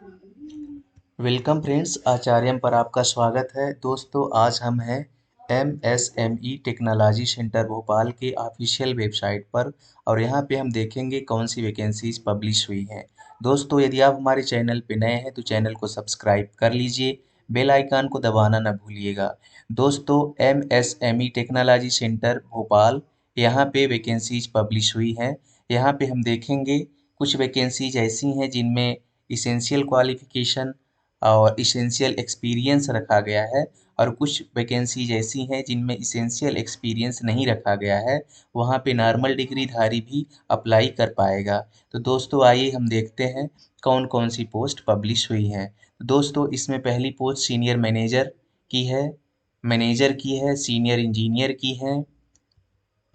Welcome friends, आचार्यम पर आपका स्वागत है। दोस्तों, आज हम हैं MSME टेक्नोलॉजी सेंटर भोपाल के ऑफिशियल वेबसाइट पर और यहाँ पे हम देखेंगे कौन सी वैकेंसीज पब्लिश हुई हैं। दोस्तों, यदि आप हमारे चैनल पे नए हैं तो चैनल को सब्सक्राइब कर लीजिए, बेल आइकन को दबाना न भूलिएगा। दोस्तों, MSME टेक्नोलॉजी सेंटर भोपाल, यहाँ पे वैकेंसीज पब्लिश हुई हैं। यहाँ पे हम देखेंगे कुछ वैकेंसीज ऐसी हैं जिनमें इसेंशियल क्वालिफिकेशन और इसेंशियल एक्सपीरियंस रखा गया है और कुछ वैकेंसीज ऐसी हैं जिनमें इसेंशियल एक्सपीरियंस नहीं रखा गया है। वहाँ पे नॉर्मल डिग्री धारी भी अप्लाई कर पाएगा। तो दोस्तों, आइए हम देखते हैं कौन कौन सी पोस्ट पब्लिश हुई हैं। दोस्तों, इसमें पहली पोस्ट सीनियर मैनेजर की है, सीनियर इंजीनियर की है,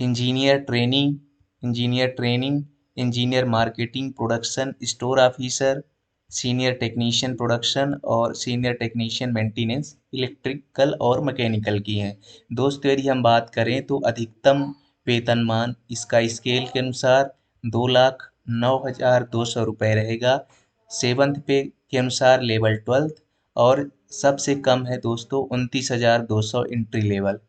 engineer training, engineer marketing production store officer, senior technician production और सीनियर टेक्नीशियन मेंटेनेंस इलेक्ट्रिकल और मैकेनिकल की हैं। दोस्तों, यदि हम बात करें तो अधिकतम वेतनमान इसका स्केल के अनुसार 2,09,200 रुपये रहेगा। सेवन्थ पे के अनुसार लेवल 12th और सबसे कम है दोस्तों 29,200 एंट्री लेवल।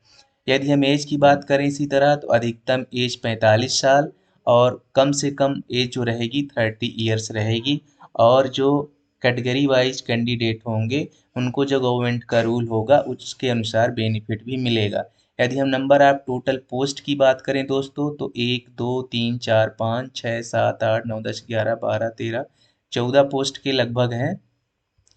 यदि हम एज की बात करें इसी तरह तो अधिकतम एज 45 साल और कम से कम एज जो रहेगी 30 ईयर्स रहेगी। और जो कैटेगरी वाइज कैंडिडेट होंगे उनको जो गवर्नमेंट का रूल होगा उसके अनुसार बेनिफिट भी मिलेगा। यदि हम नंबर ऑफ टोटल पोस्ट की बात करें दोस्तों तो 1 2 3 4 5 6 7 8 9 10 11 12 13 14 पोस्ट के लगभग हैं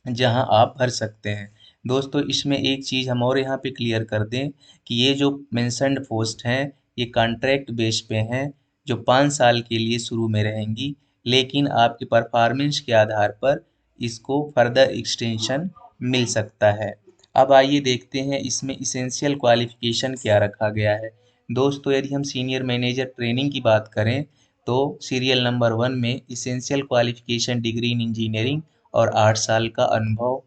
जहां आप भर सकते हैं। दोस्तों, इसमें एक चीज़ हम और यहाँ पे क्लियर कर दें कि ये जो मेंशन्ड पोस्ट हैं ये कॉन्ट्रैक्ट बेस पे हैं जो 5 साल के लिए शुरू में रहेंगी, लेकिन आपके परफॉर्मेंस के आधार पर इसको फर्दर एक्सटेंशन मिल सकता है। अब आइए देखते हैं इसमें इसेंशियल क्वालिफिकेशन क्या रखा गया है। दोस्तों, यदि हम सीनियर मैनेजर ट्रेनिंग की बात करें तो सीरियल नंबर 1 में essential qualification degree in engineering और 8 साल का अनुभव।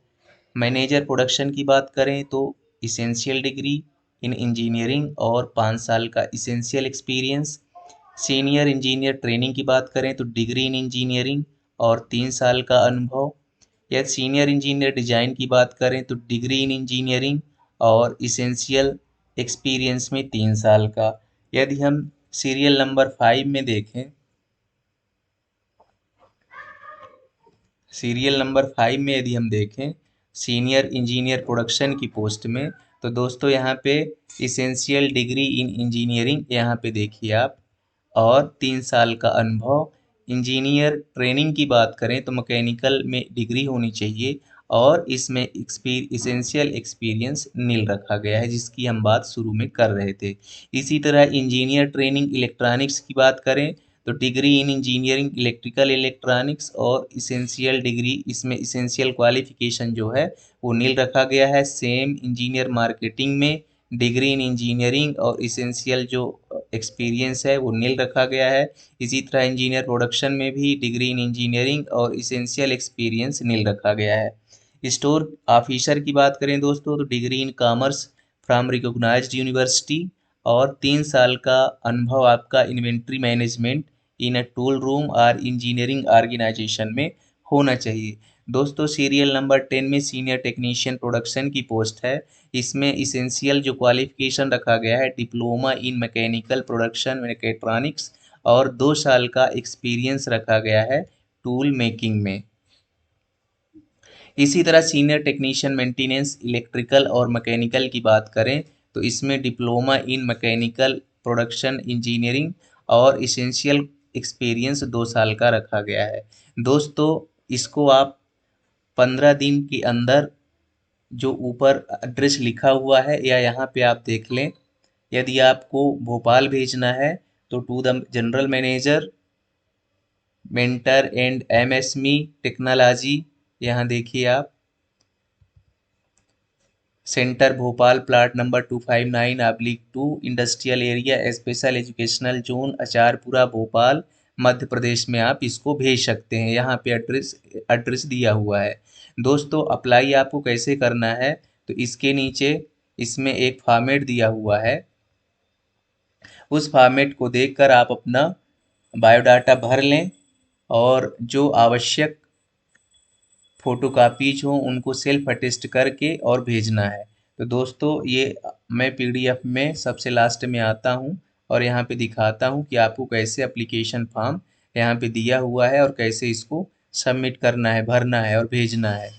मैनेजर प्रोडक्शन की बात करें तो इसेंशियल डिग्री इन इंजीनियरिंग और 5 साल का essential experience. Senior engineer training की बात करें तो डिग्री इन इंजीनियरिंग और 3 साल का अनुभव। या सीनियर इंजीनियर डिजाइन की बात करें तो डिग्री इन इंजीनियरिंग और इसेंशियल एक्सपीरियंस में 3 साल का। यदि हम सीरियल नंबर 5 में देखें, सीरियल नंबर 5 में यदि हम देखें सीनियर इंजीनियर प्रोडक्शन की पोस्ट में तो दोस्तों यहाँ पे इसेंशियल डिग्री इन इंजीनियरिंग यहाँ पे देखिए आप और 3 साल का अनुभव। इंजीनियर ट्रेनिंग की बात करें तो मैकेनिकल में डिग्री होनी चाहिए और इसमें इसेंशियल एक्सपीरियंस नील रखा गया है जिसकी हम बात शुरू में कर रहे थे। इसी तरह इंजीनियर ट्रेनिंग इलेक्ट्रॉनिक्स की बात करें तो डिग्री इन इंजीनियरिंग इलेक्ट्रिकल इलेक्ट्रॉनिक्स और इसेंशियल डिग्री इसमें इसेंशियल क्वालिफिकेशन जो है वो नील रखा गया है। सेम इंजीनियर मार्केटिंग में डिग्री इन इंजीनियरिंग और इसेंशियल जो एक्सपीरियंस है वो नील रखा गया है। इसी तरह इंजीनियर प्रोडक्शन में भी डिग्री इन इंजीनियरिंग और इसेंशियल एक्सपीरियंस नील रखा गया है। स्टोर ऑफिसर की बात करें दोस्तों तो degree in commerce from recognised university और 3 साल का अनुभव आपका inventory management in a tool room और इंजीनियरिंग ऑर्गेनाइजेशन में होना चाहिए। दोस्तों, सीरियल नंबर 10 में सीनियर टेक्नीशियन प्रोडक्शन की पोस्ट है। इसमें इसेंशियल जो क्वालिफिकेशन रखा गया है diploma in mechanical production mechatronics और 2 साल का एक्सपीरियंस रखा गया है टूल मेकिंग में। इसी तरह सीनियर टेक्नीशियन मेंटेनेंस इलेक्ट्रिकल और मैकेनिकल की बात करें तो इसमें diploma in mechanical production engineering और इसेंशियल एक्सपीरियंस 2 साल का रखा गया है। दोस्तों, इसको आप 15 दिन के अंदर जो ऊपर एड्रेस लिखा हुआ है या यहाँ पे आप देख लें, यदि आपको भोपाल भेजना है तो to the general manager mentor and MSME technology, यहाँ देखिए आप centre Bhopal plot number 259/2 industrial area special educational zone Acharpura Bhopal Madhya Pradesh में आप इसको भेज सकते हैं। यहाँ पे एड्रेस दिया हुआ है। दोस्तों, अप्लाई आपको कैसे करना है तो इसके नीचे इसमें एक फॉर्मेट दिया हुआ है, उस फॉर्मेट को देखकर आप अपना बायोडाटा भर लें और जो आवश्यक फोटोकॉपीज हों उनको सेल्फ अटेस्ट करके और भेजना है। तो दोस्तों ये मैं पीडीएफ में सबसे लास्ट में आता हूँ और यहाँ पे दिखाता हूँ कि आपको कैसे एप्लीकेशन फॉर्म यहाँ पे दिया हुआ है और कैसे इसको सबमिट करना है, भरना है और भेजना है।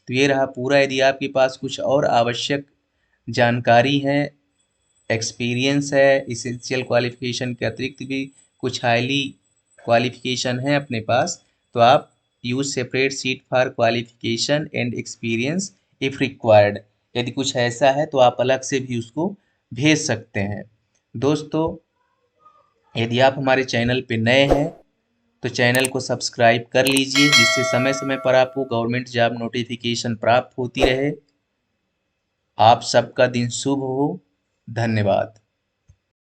तो ये रहा पूरा। यदि आपके पास कुछ और आवश्यक जानकारी है, एक्सपीरियंस है, इसेंशियल क्वालिफिकेशन के अतिरिक्त भी कुछ हाईली क्वालिफिकेशन है अपने पास, तो आप use separate sheet for qualification and experience if required, यदि कुछ ऐसा है तो आप अलग से भी उसको भेज सकते हैं। दोस्तों यदि आप हमारे चैनल पे नए हैं तो चैनल को सब्सक्राइब कर लीजिए, जिससे समय समय पर आपको गवर्नमेंट जॉब नोटिफिकेशन प्राप्त होती रहे। आप सबका दिन शुभ हो। धन्यवाद।